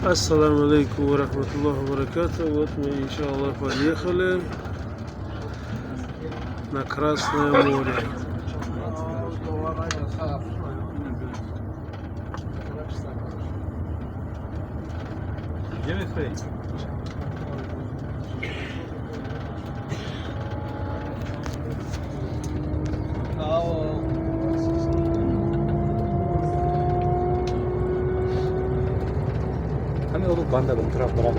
Ассаламу алейкум ва рахматуллахи ва баракатух. Вот мы, иншаллах, поехали на Красное море. Где мы стоим? Hani oğlum banda ben taraflara